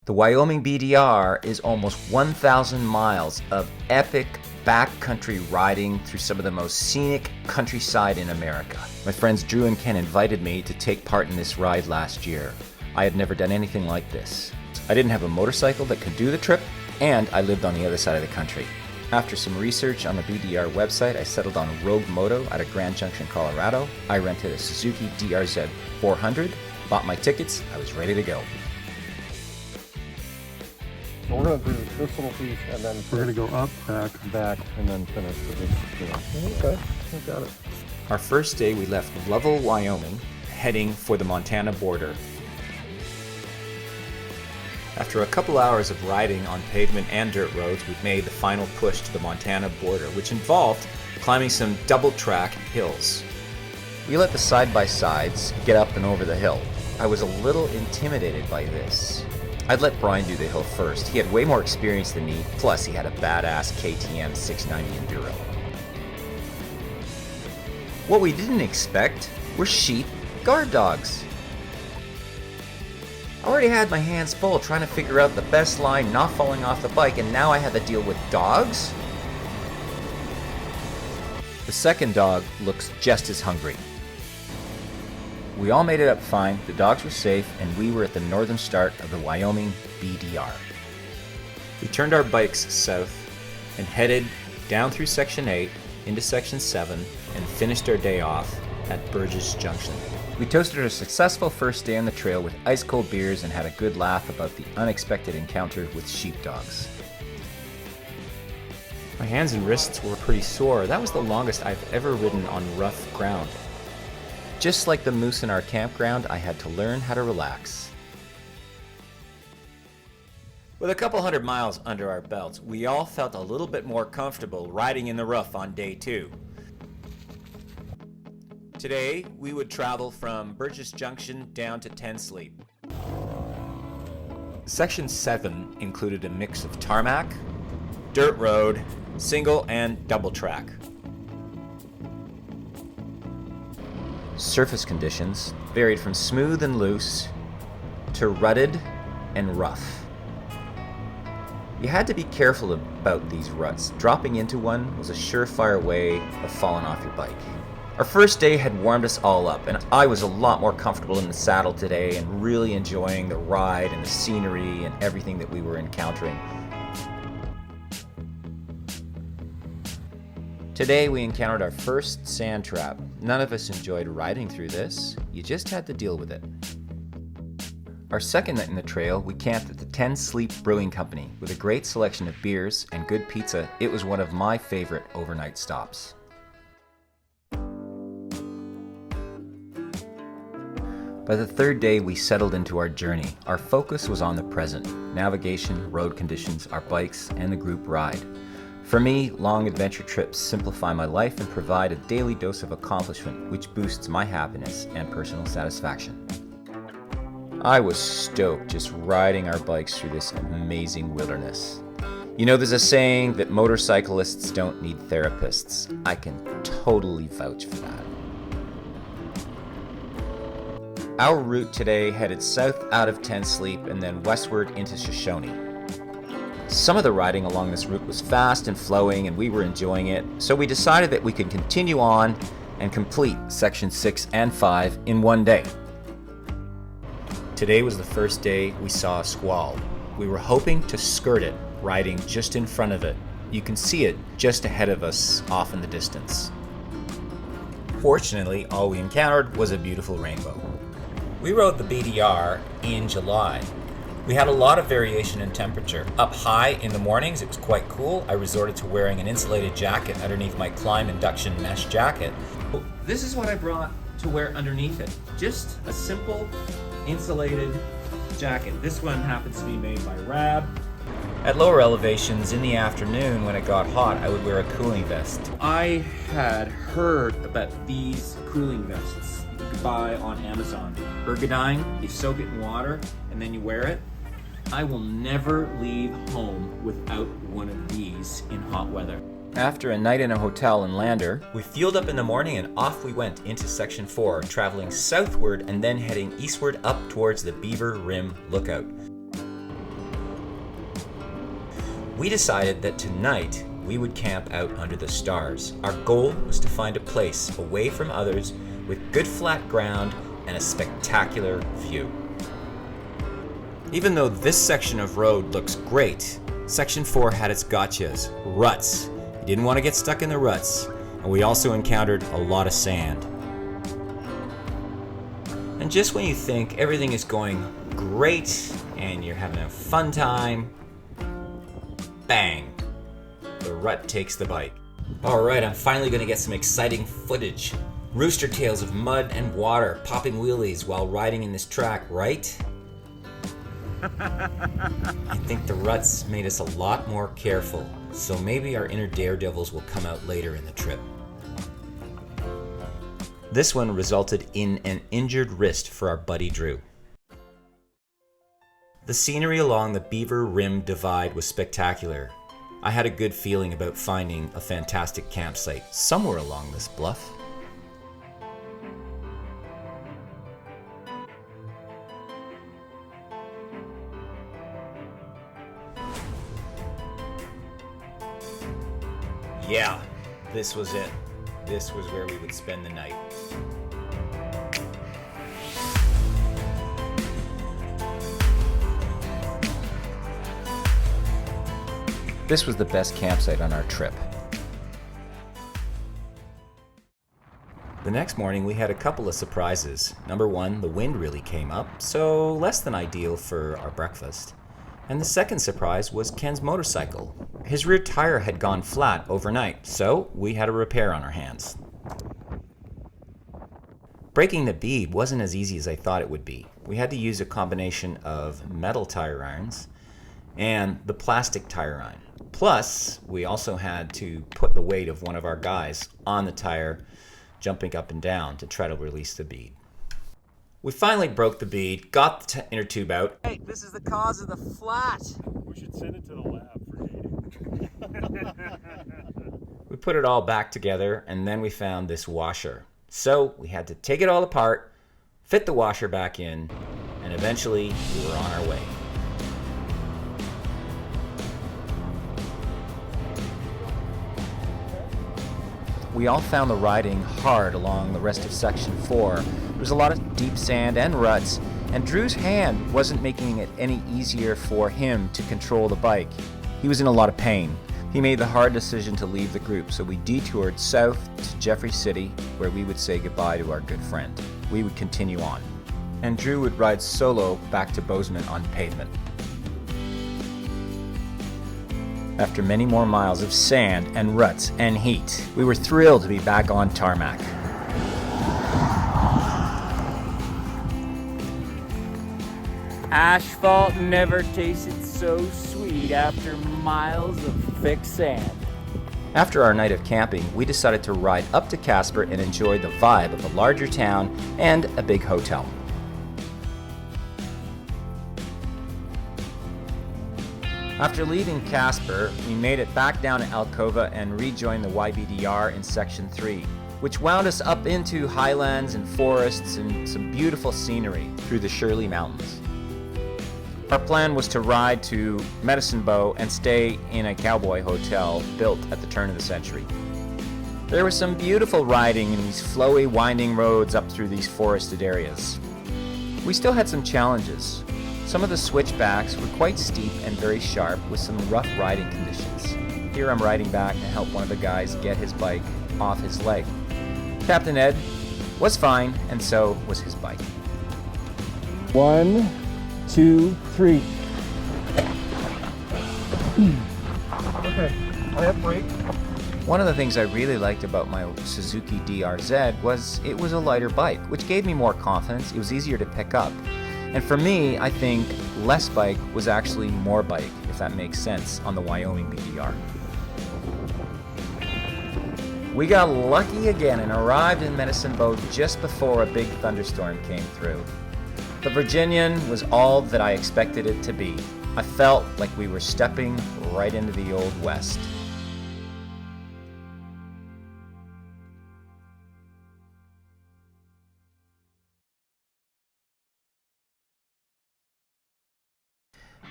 The Wyoming BDR is almost 1,000 miles of epic backcountry riding through some of the most scenic countryside in America. My friends Drew and Ken invited me to take part in this ride last year. I had never done anything like this. I didn't have a motorcycle that could do the trip, and I lived on the other side of the country. After some research on the BDR website, I settled on a Rogue Moto out of Grand Junction, Colorado. I rented a Suzuki DRZ 400, bought my tickets, I was ready to go. So we're going to do this little piece and then we're going to go up, back, and then finish with this. Okay, I got it. Our first day we left Lovell, Wyoming, heading for the Montana border. After a couple hours of riding on pavement and dirt roads, we've made the final push to the Montana border, which involved climbing some double-track hills. We let the side-by-sides get up and over the hill. I was a little intimidated by this. I'd let Brian do the hill first. He had way more experience than me, plus he had a badass KTM 690 Enduro. What we didn't expect were sheep guard dogs. I already had my hands full trying to figure out the best line, not falling off the bike, and now I had to deal with dogs? The second dog looks just as hungry. We all made it up fine, the dogs were safe, and we were at the northern start of the Wyoming BDR. We turned our bikes south and headed down through Section 8 into Section 7 and finished our day off at Baggs Junction. We toasted our successful first day on the trail with ice-cold beers and had a good laugh about the unexpected encounter with sheepdogs. My hands and wrists were pretty sore. That was the longest I've ever ridden on rough ground. Just like the moose in our campground, I had to learn how to relax. With a couple hundred miles under our belts, we all felt a little bit more comfortable riding in the rough on day 2. Today, we would travel from Baggs Junction down to Ten Sleep. Section 7 included a mix of tarmac, dirt road, single and double track. Surface conditions varied from smooth and loose to rutted and rough. You had to be careful about these ruts. Dropping into one was a surefire way of falling off your bike. Our first day had warmed us all up, and I was a lot more comfortable in the saddle today and really enjoying the ride and the scenery and everything that we were encountering. Today we encountered our first sand trap. None of us enjoyed riding through this, you just had to deal with it. Our second night in the trail, we camped at the Ten Sleep Brewing Company. With a great selection of beers and good pizza, it was one of my favorite overnight stops. By the third day, we settled into our journey. Our focus was on the present: navigation, road conditions, our bikes, and the group ride. For me, long adventure trips simplify my life and provide a daily dose of accomplishment, which boosts my happiness and personal satisfaction. I was stoked just riding our bikes through this amazing wilderness. You know, there's a saying that motorcyclists don't need therapists. I can totally vouch for that. Our route today headed south out of Ten Sleep and then westward into Shoshone. Some of the riding along this route was fast and flowing and we were enjoying it, so we decided that we could continue on and complete Section 6 and 5 in one day. Today was the first day we saw a squall. We were hoping to skirt it, riding just in front of it. You can see it just ahead of us off in the distance. Fortunately, all we encountered was a beautiful rainbow. We rode the BDR in July. We had a lot of variation in temperature. Up high in the mornings, it was quite cool. I resorted to wearing an insulated jacket underneath my Climb Induction mesh jacket. This is what I brought to wear underneath it. Just a simple insulated jacket. This one happens to be made by Rab. At lower elevations in the afternoon when it got hot, I would wear a cooling vest. I had heard about these cooling vests you could buy on Amazon. Ergodyne, you soak it in water and then you wear it. I will never leave home without one of these in hot weather. After a night in a hotel in Lander, we fueled up in the morning and off we went into Section 4, traveling southward and then heading eastward up towards the Beaver Rim Lookout. We decided that tonight we would camp out under the stars. Our goal was to find a place away from others with good flat ground and a spectacular view. Even though this section of road looks great, Section 4 had its gotchas, ruts. You didn't want to get stuck in the ruts, and we also encountered a lot of sand. And just when you think everything is going great and you're having a fun time, bang, the rut takes the bike. Alright, I'm finally going to get some exciting footage. Rooster tails of mud and water, popping wheelies while riding in this track, right? I think the ruts made us a lot more careful, so maybe our inner daredevils will come out later in the trip. This one resulted in an injured wrist for our buddy Drew. The scenery along the Beaver Rim Divide was spectacular. I had a good feeling about finding a fantastic campsite somewhere along this bluff. Yeah, this was it. This was where we would spend the night. This was the best campsite on our trip. The next morning we had a couple of surprises. Number one, the wind really came up, so less than ideal for our breakfast. And the second surprise was Ken's motorcycle. His rear tire had gone flat overnight, so we had a repair on our hands. Breaking the bead wasn't as easy as I thought it would be. We had to use a combination of metal tire irons and the plastic tire iron. Plus, we also had to put the weight of one of our guys on the tire, jumping up and down to try to release the bead. We finally broke the bead, got the inner tube out. Hey, this is the cause of the flat. We should send it to the lab for dating. We put it all back together, and then we found this washer. So we had to take it all apart, fit the washer back in, and eventually we were on our way. We all found the riding hard along the rest of Section 4. There was a lot of deep sand and ruts, and Drew's hand wasn't making it any easier for him to control the bike. He was in a lot of pain. He made the hard decision to leave the group, so we detoured south to Jeffrey City, where we would say goodbye to our good friend. We would continue on, and Drew would ride solo back to Bozeman on pavement. After many more miles of sand and ruts and heat, we were thrilled to be back on tarmac. Asphalt never tasted so sweet after miles of thick sand. After our night of camping, we decided to ride up to Casper and enjoy the vibe of a larger town and a big hotel. After leaving Casper, we made it back down to Alcova and rejoined the WYBDR in Section 3, which wound us up into highlands and forests and some beautiful scenery through the Shirley Mountains. Our plan was to ride to Medicine Bow and stay in a cowboy hotel built at the turn of the century. There was some beautiful riding in these flowy, winding roads up through these forested areas. We still had some challenges. Some of the switchbacks were quite steep and very sharp with some rough riding conditions. Here I'm riding back to help one of the guys get his bike off his leg. Captain Ed was fine, and so was his bike. 1, 2, 3. Okay, I have brake. One of the things I really liked about my Suzuki DRZ was it was a lighter bike, which gave me more confidence. It was easier to pick up. And for me, I think less bike was actually more bike, if that makes sense, on the Wyoming BDR. We got lucky again and arrived in Medicine Bow just before a big thunderstorm came through. The Virginian was all that I expected it to be. I felt like we were stepping right into the Old West.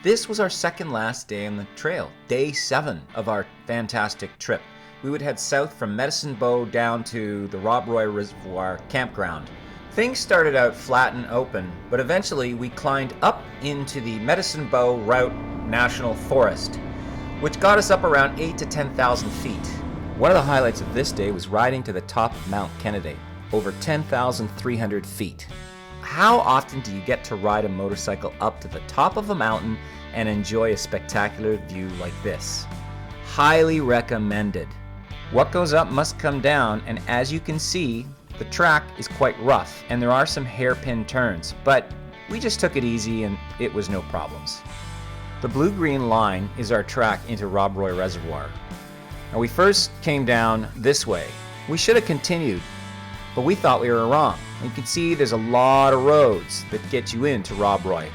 This was our second last day on the trail, day 7 of our fantastic trip. We would head south from Medicine Bow down to the Rob Roy Reservoir campground. Things started out flat and open, but eventually we climbed up into the Medicine Bow Route National Forest, which got us up around 8,000 to 10,000 feet. One of the highlights of this day was riding to the top of Mount Kennedy, over 10,300 feet. How often do you get to ride a motorcycle up to the top of a mountain and enjoy a spectacular view like this? Highly recommended. What goes up must come down, and as you can see, the track is quite rough and there are some hairpin turns, but we just took it easy and it was no problems. The blue-green line is our track into Rob Roy Reservoir. Now we first came down this way. We should have continued, but we thought we were wrong. You can see there's a lot of roads that get you into Rob Roy.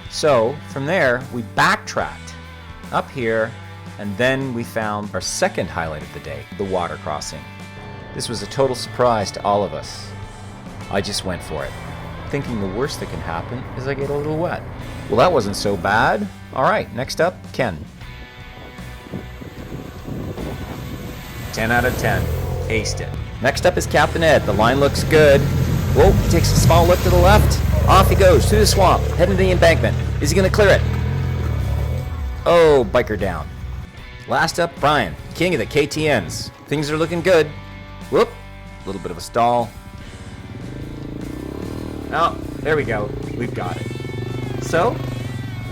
So from there, we backtracked up here, and then we found our second highlight of the day, the water crossing. This was a total surprise to all of us. I just went for it, thinking the worst that can happen is I get a little wet. Well, that wasn't so bad. All right, next up, Ken. 10 out of 10. Aced it. Next up is Captain Ed. The line looks good. Whoa, he takes a small look to the left. Off he goes through the swamp, heading to the embankment. Is he going to clear it? Oh, biker down. Last up, Brian, king of the KTMs. Things are looking good. Whoop, a little bit of a stall. Oh, there we go. We've got it. So,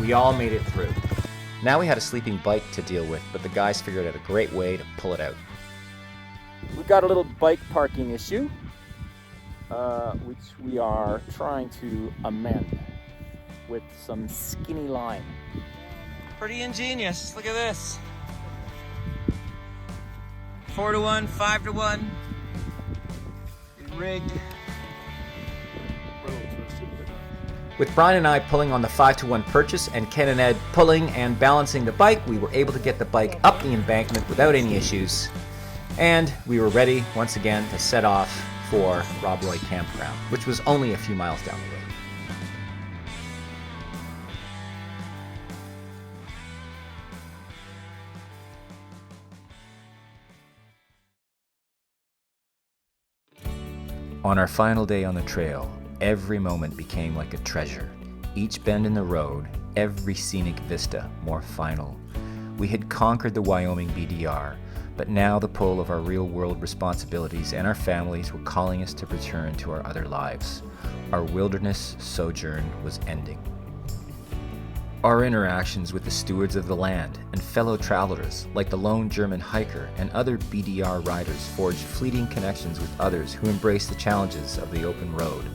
we all made it through. Now we had a sleeping bike to deal with, but the guys figured out a great way to pull it out. We've got a little bike parking issue, which we are trying to amend with some skinny line. Pretty ingenious. Look at this. 4-to-1, 5-to-1. Rigged. With Brian and I pulling on the 5-to-1 purchase and Ken and Ed pulling and balancing the bike, we were able to get the bike up the embankment without any issues. And we were ready once again to set off for Rob Roy Campground, which was only a few miles down the road. On our final day on the trail, every moment became like a treasure. Each bend in the road, every scenic vista more final. We had conquered the Wyoming BDR, but now the pull of our real-world responsibilities and our families were calling us to return to our other lives. Our wilderness sojourn was ending. Our interactions with the stewards of the land and fellow travelers, like the lone German hiker and other BDR riders, forged fleeting connections with others who embraced the challenges of the open road.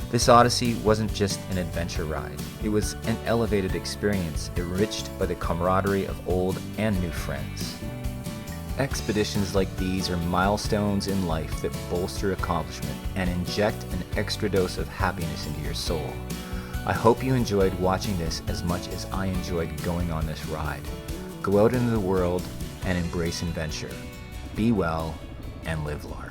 This odyssey wasn't just an adventure ride. It was an elevated experience enriched by the camaraderie of old and new friends. Expeditions like these are milestones in life that bolster accomplishment and inject an extra dose of happiness into your soul. I hope you enjoyed watching this as much as I enjoyed going on this ride. Go out into the world and embrace adventure. Be well and live large.